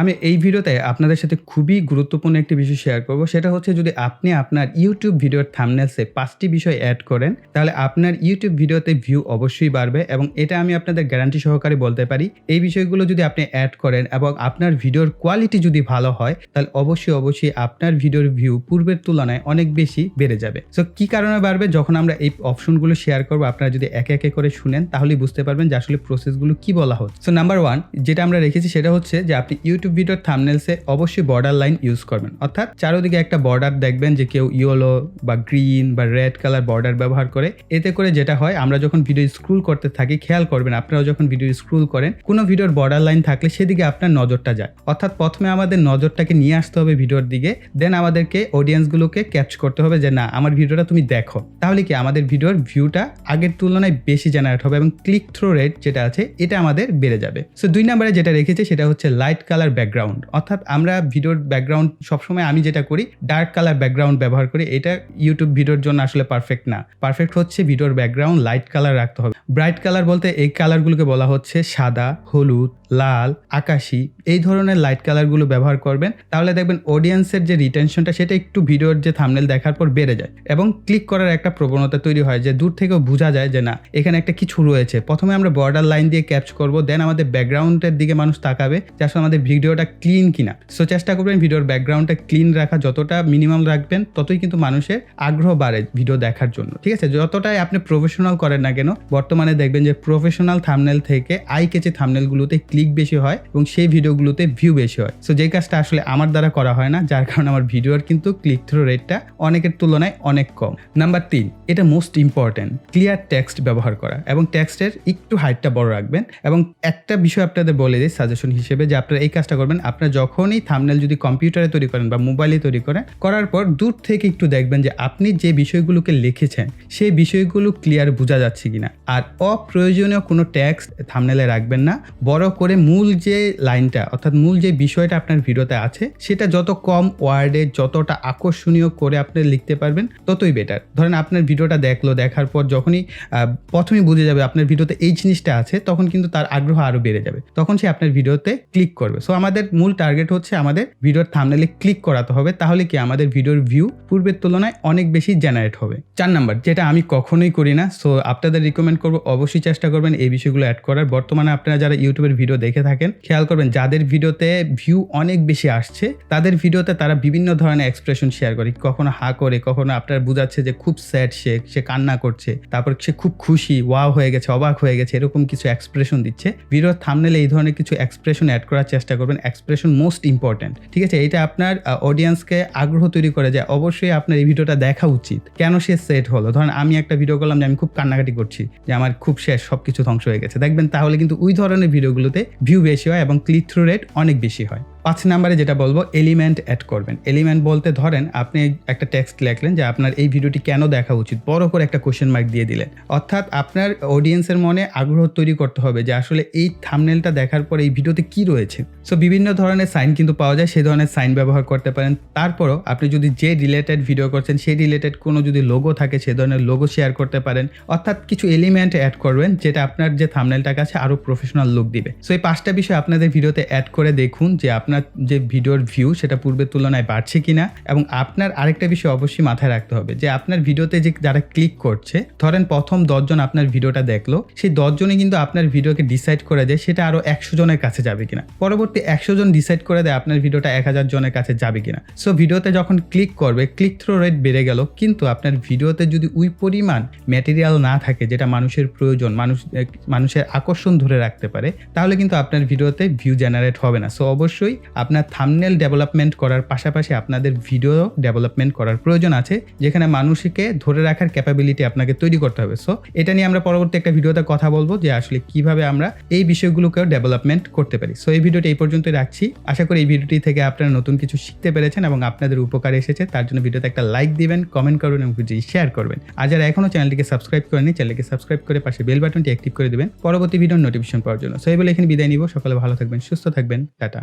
আমি এই ভিডিওতে আপনাদের সাথে খুবই গুরুত্বপূর্ণ একটি বিষয় শেয়ার করব। সেটা হচ্ছে যদি আপনি আপনার YouTube ভিডিওর থাম্বনেলসে ৫ টি বিষয় এড করেন, তাহলে আপনার YouTube ভিডিওতে ভিউ অবশ্যই বাড়বে এবং এটা আমি আপনাদের গ্যারান্টি সহকারে বলতে পারি। এই বিষয়গুলো যদি আপনি এড করেন এবং আপনার ভিডিওর কোয়ালিটি যদি ভালো হয়, তাহলে অবশ্যই আপনার ভিডিওর ভিউ পূর্বের তুলনায় অনেক বেশি বেড়ে যাবে। সো কি কারণে বাড়বে? যখন আমরা এই অপশনগুলো শেয়ার করব, আপনারা যদি একে একে করে শুনেন তাহলেই বুঝতে পারবেন যে আসলে প্রসেসগুলো কি বলা হচ্ছে। সো নাম্বার 1 যেটা আমরা রেখেছি সেটা হচ্ছে যে আপনি YouTube ভিডিওর থাম্বনেলসে অবশ্যই বর্ডার লাইন ইউজ করবেন। অর্থাৎ চারিদিকে একটা বর্ডার দেখবেন যে কেউ ইয়েলো বা গ্রিন বা রেড কালার বর্ডার ব্যবহার করে। এতে করে যেটা হয়, আমরা যখন ভিডিও স্ক্রল করতে থাকি, খেয়াল করবেন আপনারাও যখন ভিডিও স্ক্রল করেন, কোনো ভিডিওর বর্ডার লাইন থাকলে সেদিকে আপনার নজরটা যায়। অর্থাৎ প্রথমে আমাদের নজরটাকে নিয়ে আসতে হবে ভিডিওর দিকে, দেন আমাদেরকে অডিয়েন্সগুলোকে ক্যাপচ করতে হবে যে না, আমার ভিডিওটা তুমি দেখো। তাহলে কি আমাদের ভিডিওর ভিউটা আগের তুলনায় বেশি জেনারেট হবে এবং ক্লিক থ্রু রেট যেটা আছে এটা আমাদের বেড়ে যাবে। সো 2 নম্বরে যেটা রেখেছি সেটা হচ্ছে লাইট কালার ব্যাকগ্রাউন্ড। অর্থাৎ আমরা ভিডিওর ব্যাকগ্রাউন্ড সবসময়, আমি যেটা করি, ডার্ক কালার ব্যাকগ্রাউন্ড ব্যবহার করি। এটা ইউটিউব ভিডিওর জন্য আসলে পারফেক্ট না। পারফেক্ট হচ্ছে ভিডিওর ব্যাকগ্রাউন্ড লাইট কালার রাখতে হবে। ব্রাইট কালার বলতে এই কালারগুলোকে বলা হচ্ছে সাদা, হলুদ, লাল, আকাশি, এই ধরনের লাইট কালারগুলো ব্যবহার করবেন। তাহলে দেখবেন অডিয়েন্সের যে রিটেনশনটা সেটা একটু ভিডিওর যে থাম্বনেল দেখার পর বেড়ে যায় এবং ক্লিক করার একটা প্রবণতা তৈরি হয়, যে দূর থেকেও বোঝা যায় যে না, এখানে একটা কিছু রয়েছে। প্রথমে আমরা বর্ডার লাইন দিয়ে ক্যাপচ করব, দেন আমাদের ব্যাকগ্রাউন্ডের দিকে মানুষ তাকাবে যে আসলে আমাদের ভিডিওটা ক্লিন কিনা। সো চেষ্টা করবেন ভিডিওর ব্যাকগ্রাউন্ডটা ক্লিন রাখা, যতটা মিনিমাম রাখবেন ততই কিন্তু মানুষের আগ্রহ বাড়ে ভিডিও দেখার জন্য। ঠিক আছে, যতটাই আপনি প্রফেশনাল করেন না কেন, বর্তমানে দেখবেন যে প্রফেশনাল থাম্বনেল থেকে আই ক্যাচি থাম্বনেলগুলোতে ক্লিক বেশি হয় এবং সেই ভিডিওগুলোতে ভিউ বেশি হয়। সো যে কাজটা আসলে আমার দ্বারা করা হয় না, যার কারণে আমার ভিডিওর কিন্তু ক্লিক থ্রু রেটটা অনেকের তুলনায় অনেক কম। নাম্বার 3, এটা মোস্ট ইম্পর্টেন্ট, ক্লিয়ার টেক্সট ব্যবহার করা এবং টেক্সটের একটু হাইটটা বড় রাখবেন। এবং একটা বিষয় আপনাদের বলে দিই সাজেশন হিসেবে, যে আপনারা এই কাজটা করবেন, আপনারা যখনই থাম্বনেল যদি কম্পিউটারে তৈরি করেন বা মোবাইলে তৈরি করেন, করার পর দূর থেকে একটু দেখবেন যে আপনি যে বিষয়গুলোকে লিখেছেন সেই বিষয়গুলো ক্লিয়ার বোঝা যাচ্ছে কিনা। আর অপ্রয়োজনীয় কোনো টেক্সট থাম্বনেলে রাখবেন না। বড় করে মূল যে লাইনটা, অর্থাৎ মূল যে বিষয়টা আপনার ভিডিওতে আছে, সেটা যত কম ওয়ার্ডে যতটা আকর্ষণীয় করে আপনি লিখতে পারবেন ততই বেটার। ধরেন আপনার ভিডিওটা দেখার পর যখনই প্রথমেই বুঝে যাবে আপনার ভিডিওতে এই জিনিসটা আছে, তখন কিন্তু তার আগ্রহ আরো বেড়ে যাবে, তখন সে আপনার ভিডিওতে ক্লিক করবে। সো আমাদের মূল টার্গেট হচ্ছে আমাদের ভিডিওর থাম্বনেলে ক্লিক করাতে হবে, তাহলে কি আমাদের ভিডিওর ভিউ পূর্বের তুলনায় অনেক বেশি জেনারেট হবে। 4 নাম্বার, যেটা আমি কখনোই করি না, সো আপনাদের রিকমেন্ড করবো অবশ্যই চেষ্টা করবেন এই বিষয়গুলো অ্যাড করার। বর্তমানে আপনারা যারা ইউটিউবের ভিডিও দেখে থাকেন, খেয়াল করবেন যাদের ভিডিওতে ভিউ অনেক বেশি আসছে, তাদের ভিডিওতে তারা বিভিন্ন ধরনের এক্সপ্রেশন শেয়ার করে, কখনো হা করে, কখনো আপনার বোঝাচ্ছে যে খুব স্যাড, সে কান্না করছে, তারপর সে খুব খুশি, ওয়াও হয়ে গেছে, অবাক হয়ে গেছে, এরকম কিছু এক্সপ্রেশন দিচ্ছে। ভিডিওর থাম্বনেলে এই ধরনের কিছু এক্সপ্রেশন অ্যাড করার চেষ্টা করবেন। Expression most important. ঠিক আছে, এটা আপনার অডিয়েন্সকে আগ্রহ তৈরি করে যে অবশ্যই আপনার এই ভিডিওটা দেখা উচিত, কেন সে সেট হলো। ধরেন আমি একটা ভিডিও করলাম যে আমি খুব কান্নাকাটি করছি, যে আমার খুব শেষ, সবকিছু ধ্বংস হয়ে গেছে, দেখবেন তাহলে কিন্তু ওই ধরনের ভিডিওগুলোতে ভিউ বেশি হয় এবং ক্লিক থ্রু রেট অনেক বেশি হয়। 5 নাম্বারে যেটা বলবো, এলিমেন্ট অ্যাড করবেন। এলিমেন্ট বলতে ধরেন আপনি একটা টেক্সট লিখলেন যে আপনার এই ভিডিওটি কেন দেখা উচিত, বড় করে একটা কোশ্চেন মার্ক দিয়ে দিলেন। অর্থাৎ আপনার অডিয়েন্সের মনে আগ্রহ তৈরি করতে হবে যে আসলে এই থাম্বনেলটা দেখার পর এই ভিডিওতে কি রয়েছে। সো বিভিন্ন ধরনের সাইন কিন্তু পাওয়া যায়, সেই ধরনের সাইন ব্যবহার করতে পারেন। তারপরও আপনি যদি যে রিলেটেড ভিডিও করছেন সেই রিলেটেড কোনো যদি লোগো থাকে, সে ধরনের লোগো শেয়ার করতে পারেন। অর্থাৎ কিছু এলিমেন্ট অ্যাড করবেন যেটা আপনার যে থাম্বনেলটার কাছে আরো প্রফেশনাল লুক দিবে। সো এই 5টা বিষয় আপনাদের ভিডিওতে অ্যাড করে দেখুন যে আপনার যে ভিডিওর ভিউ সেটা পূর্বের তুলনায় বাড়ছে কিনা। এবং আপনার আরেকটা বিষয় অবশ্যই মাথায় রাখতে হবে যে আপনার ভিডিওতে যে যারা ক্লিক করছে, ধরেন প্রথম 10 জন আপনার ভিডিওটা দেখলো, সেই 10 জনই কিন্তু আপনার ভিডিওকে ডিসাইড করে দেয় সেটা আরো 100 জনের কাছে যাবে কিনা। পরবর্তী 100 জন ডিসাইড করে দেয় আপনার ভিডিওটা 1000 জনের কাছে যাবে কিনা। সো ভিডিওতে যখন ক্লিক করবে, ক্লিক থ্রু রেট বেড়ে গেল, কিন্তু আপনার ভিডিওতে যদি ওই পরিমাণ ম্যাটেরিয়াল না থাকে যেটা মানুষের প্রয়োজন, মানুষের আকর্ষণ ধরে রাখতে পারে, তাহলে কিন্তু আপনার ভিডিওতে ভিউ জেনারেট হবে না। সো অবশ্যই আপনার থাম্বনেল ডেভেলপমেন্ট করার পাশাপাশি আপনাদের ভিডিও ডেভেলপমেন্ট করার প্রয়োজন আছে, যেখানে মানুষকে ধরে রাখার ক্যাপাবিলিটি আপনাকে তৈরি করতে হবে। সো এটা নিয়ে আমরা পরবর্তী একটা ভিডিওতে কথা বলবো যে আসলে কিভাবে আমরা এই বিষয়গুলোকেও ডেভেলপমেন্ট করতে পারি। সো এই ভিডিওটি এই পর্যন্তই রাখছি। আশা করি এই ভিডিওটি থেকে আপনারা নতুন কিছু শিখতে পেরেছেন এবং আপনাদের উপকারে এসেছে। তার জন্য ভিডিওতে একটা লাইক দিবেন, কমেন্ট করবেন এবং ভিডিওটি শেয়ার করবেন। আর যারা এখনো চ্যানেলটিকে সাবস্ক্রাইব করেনি, চ্যানেলকে সাবস্ক্রাইব করে পাশে বেল বাটনটি অ্যাক্টিভ করে দিবেন পরবর্তী ভিডিওর নোটিফিকেশন পাওয়ার জন্য। সো এই বলে এখানে বিদায় নিব। সকলে ভালো থাকবেন, সুস্থ থাকবেন, টাটা।